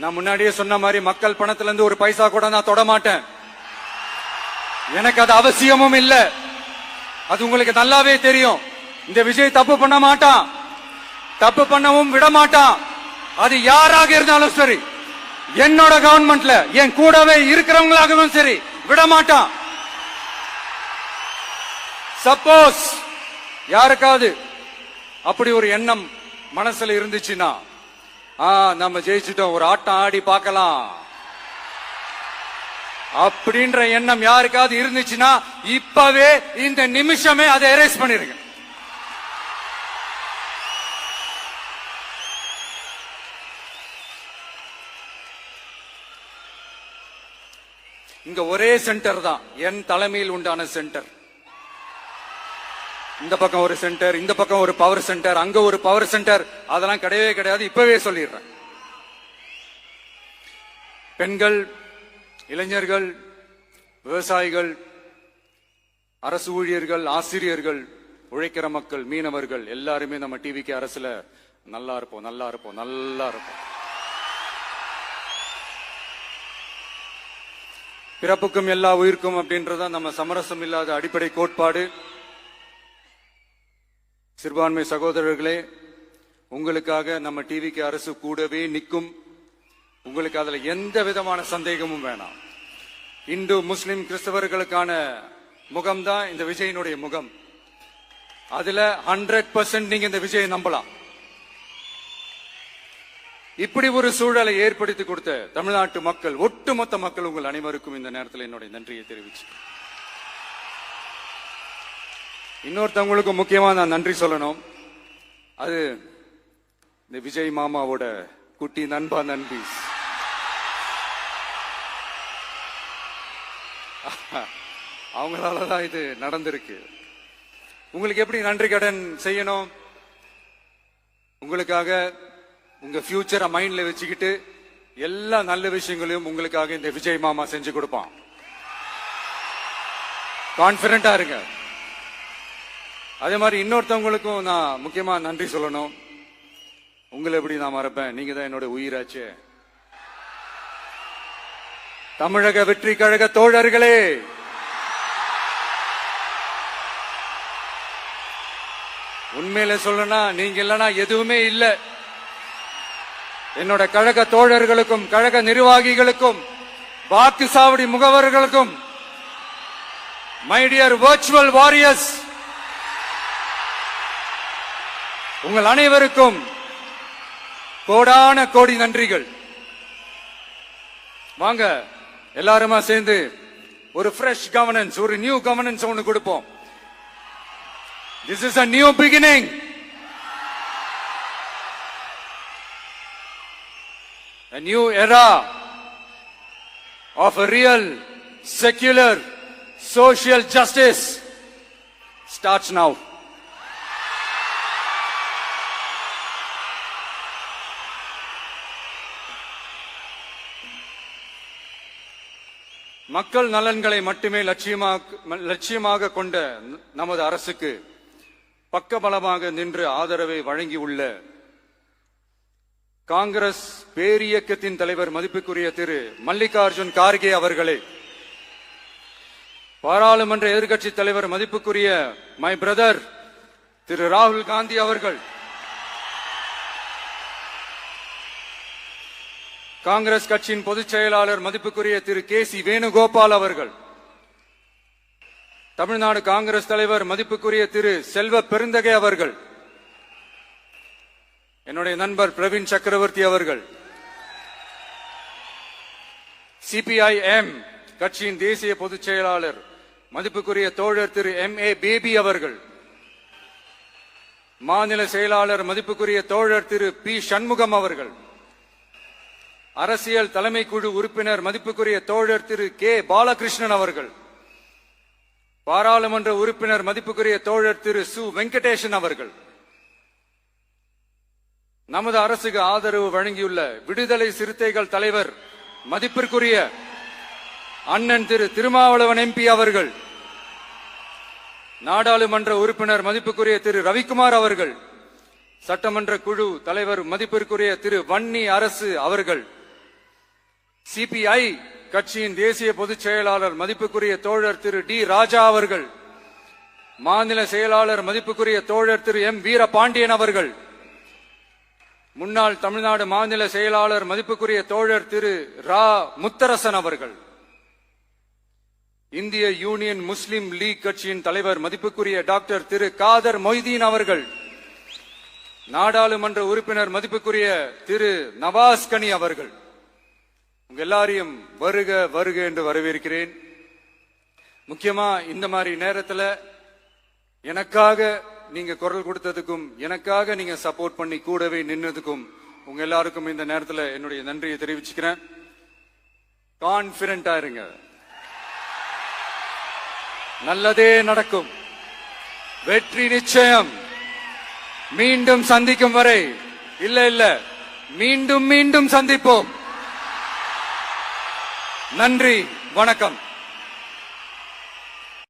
நான் முன்னாடியே சொன்ன மாதிரி மக்கள் பணத்துல இருந்து ஒரு பைசா கூட நான் தொட மாட்டேன். எனக்கு அது அவசியமும் இல்ல. அது உங்களுக்கு நல்லாவே தெரியும். இந்த விஜய் தப்பு பண்ண மாட்டான், தப்பு பண்ணவும் விட மாட்டான். அது யாராக இருந்தாலும் சரி, என்னோட கவர்மெண்ட்ல என் கூடவே இருக்கிறவங்களாகவும் சரி விட மாட்டான். சப்போஸ் யாருக்காவது அப்படி ஒரு எண்ணம் மனசுல இருந்துச்சுன்னா, நம்ம ஜெயிச்சுட்டோம், ஒரு ஆட்டம் ஆடி பார்க்கலாம் அப்படின்ற எண்ணம் யாருக்காவது இருந்துச்சுன்னா இப்பவே இந்த நிமிஷமே அதை எரேஸ் பண்ணிருங்க. இங்க ஒரே சென்டர் தான், என் தலைமையில் உண்டான சென்டர். இந்த பக்கம் ஒரு சென்டர், இந்த பக்கம் ஒரு பவர் சென்டர், அங்க ஒரு பவர் சென்டர், அதெல்லாம் கிடையவே கிடையாது. இப்பவே சொல்லிடுறேன். பெண்கள், இளைஞர்கள், விவசாயிகள், அரசு ஊழியர்கள், ஆசிரியர்கள், உழைக்கிற மக்கள், மீனவர்கள் எல்லாருமே நம்ம டிவிக்கு அரசுல நல்லா இருப்போம், நல்லா இருப்போம், நல்லா இருப்போம். பிறப்புக்கும் எல்லா உயிர்க்கும் அப்படின்றத நம்ம சமரசம் இல்லாத அடிப்படை கோட்பாடு. சிறுபான்மை சகோதரர்களே, உங்களுக்காக நம்ம டிவிக்கு அரசு கூடவே நிற்கும். உங்களுக்கு அதுல எந்த விதமான சந்தேகமும் வேணாம். இந்து, முஸ்லிம், கிறிஸ்தவர்களுக்கான முகம்தான் இந்த விஜயனுடைய முகம். அதுல 100% நீங்க இந்த விஜயை நம்பலாம். இப்படி ஒரு சூழலை ஏற்படுத்தி கொடுத்த தமிழ்நாட்டு மக்கள், ஒட்டுமொத்த மக்கள், உங்கள் அனைவருக்கும் இந்த நேரத்தில் என்னுடைய நன்றியை தெரிவிச்சு, இன்னொருத்தவங்களுக்கு முக்கியமா நான் நன்றி சொல்லணும். அது இந்த விஜய் மாமாவோட குட்டி நண்பா, நண்பி. அவங்களாலதான் இது நடந்திருக்கு. உங்களுக்கு எப்படி நன்றி கடன் செய்யணும்? உங்களுக்காக உங்க ஃபியூச்சரை மைண்ட்ல வச்சுக்கிட்டு எல்லா நல்ல விஷயங்களையும் உங்களுக்காக இந்த விஜய் மாமா செஞ்சு கொடுப்பான். கான்பிடண்டா இருங்க. அதே மாதிரி இன்னொருத்தவங்களுக்கும் நான் முக்கியமா நன்றி சொல்லணும். உங்களை எப்படி நான் மறப்பேன்? நீங்க தான் என்னோட உயிராச்சு. தமிழக வெற்றி கழக தோழர்களே, உண்மையில சொல்லனா நீங்க இல்லனா எதுவுமே இல்ல. என்னோட கழக தோழர்களுக்கும், கழக நிர்வாகிகளுக்கும், வாக்கு சாவடி முகவர்களுக்கும், மை டியர் வர்ச்சுவல் வாரியர்ஸ், உங்கள் அனைவருக்கும் கோடான கோடி நன்றிகள். வாங்க எல்லாருமா சேர்ந்து ஒரு ஃப்ரெஷ் கவர்னன்ஸ், ஒரு நியூ கவர்னன்ஸ் ஒன்னு கொடுப்போம். This is a new beginning. A new era of a real, secular, social justice starts now. மக்கள் நலன்களை மட்டுமே லட்சியமாக கொண்ட நமது அரசுக்கு பக்கபலமாக நின்று ஆதரவை வழங்கியுள்ள காங்கிரஸ் பேரியக்கத்தின் தலைவர் மதிப்புக்குரிய திரு மல்லிகார்ஜுன் கார்கே அவர்களே, பாராளுமன்ற எதிர்க்கட்சி தலைவர் மதிப்புக்குரிய மை பிரதர் திரு ராகுல் காந்தி அவர்கள், காங்கிரஸ் கட்சியின் பொதுச் செயலாளர் மதிப்புக்குரிய திரு கே.சி. வேணுகோபால் அவர்கள், தமிழ்நாடு காங்கிரஸ் தலைவர் மதிப்புக்குரிய திரு செல்வ பெருந்தகை அவர்கள், என்னுடைய நண்பர் பிரவீன் சக்கரவர்த்தி அவர்கள், சிபிஐஎம் கட்சியின் தேசிய பொதுச் செயலாளர் மதிப்புக்குரிய தோழர் திரு M.A. பேபி அவர்கள், மாநில செயலாளர் மதிப்புக்குரிய தோழர் திரு பி. சண்முகம் அவர்கள், அரசியல் தலைமை குழு உறுப்பினர் மதிப்புக்குரிய தோழர் திரு கே. பாலகிருஷ்ணன் அவர்கள், பாராளுமன்ற உறுப்பினர் மதிப்புக்குரிய தோழர் திரு சு. வெங்கடேசன் அவர்கள், நமது அரசுக்கு ஆதரவு வழங்கியுள்ள விடுதலை சிறுத்தைகள் தலைவர் மதிப்பிற்குரிய அண்ணன் திரு திருமாவளவன் MP அவர்கள், நாடாளுமன்ற உறுப்பினர் மதிப்புக்குரிய திரு ரவிக்குமார் அவர்கள், சட்டமன்ற குழு தலைவர் மதிப்பிற்குரிய திரு வன்னி அரசு அவர்கள், சிபிஐ கட்சியின் தேசிய பொதுச் செயலாளர் மதிப்புக்குரிய தோழர் திரு டி ராஜா அவர்கள், மாநில செயலாளர் மதிப்புக்குரிய தோழர் திரு எம் வீரபாண்டியன் அவர்கள், முன்னாள் தமிழ்நாடு மாநில செயலாளர் மதிப்புக்குரிய தோழர் திரு ரா முத்தரசன் அவர்கள், இந்திய யூனியன் முஸ்லிம் லீக் கட்சியின் தலைவர் மதிப்புக்குரிய டாக்டர் திரு காதர் மொய்தீன் அவர்கள், நாடாளுமன்ற உறுப்பினர் மதிப்புக்குரிய திரு நவாஸ் கனி அவர்கள், உங்க எல்லாரையும் வருக வருக என்று வரவேற்கிறேன். முக்கியமா இந்த மாதிரி நேரத்துல எனக்காக நீங்க குரல் கொடுத்ததுக்கும், எனக்காக நீங்க சப்போர்ட் பண்ணி கூடவே நின்னதுக்கும் உங்க எல்லாருக்கும் இந்த நேரத்துல என்னுடைய நன்றியை தெரிவிச்சுக்கிறேன். கான்பிடென்டா இருங்க, நல்லதே நடக்கும், வெற்றி நிச்சயம். மீண்டும் சந்திக்கும் வரை இல்ல மீண்டும் மீண்டும் சந்திப்போம். நன்றி, வணக்கம்.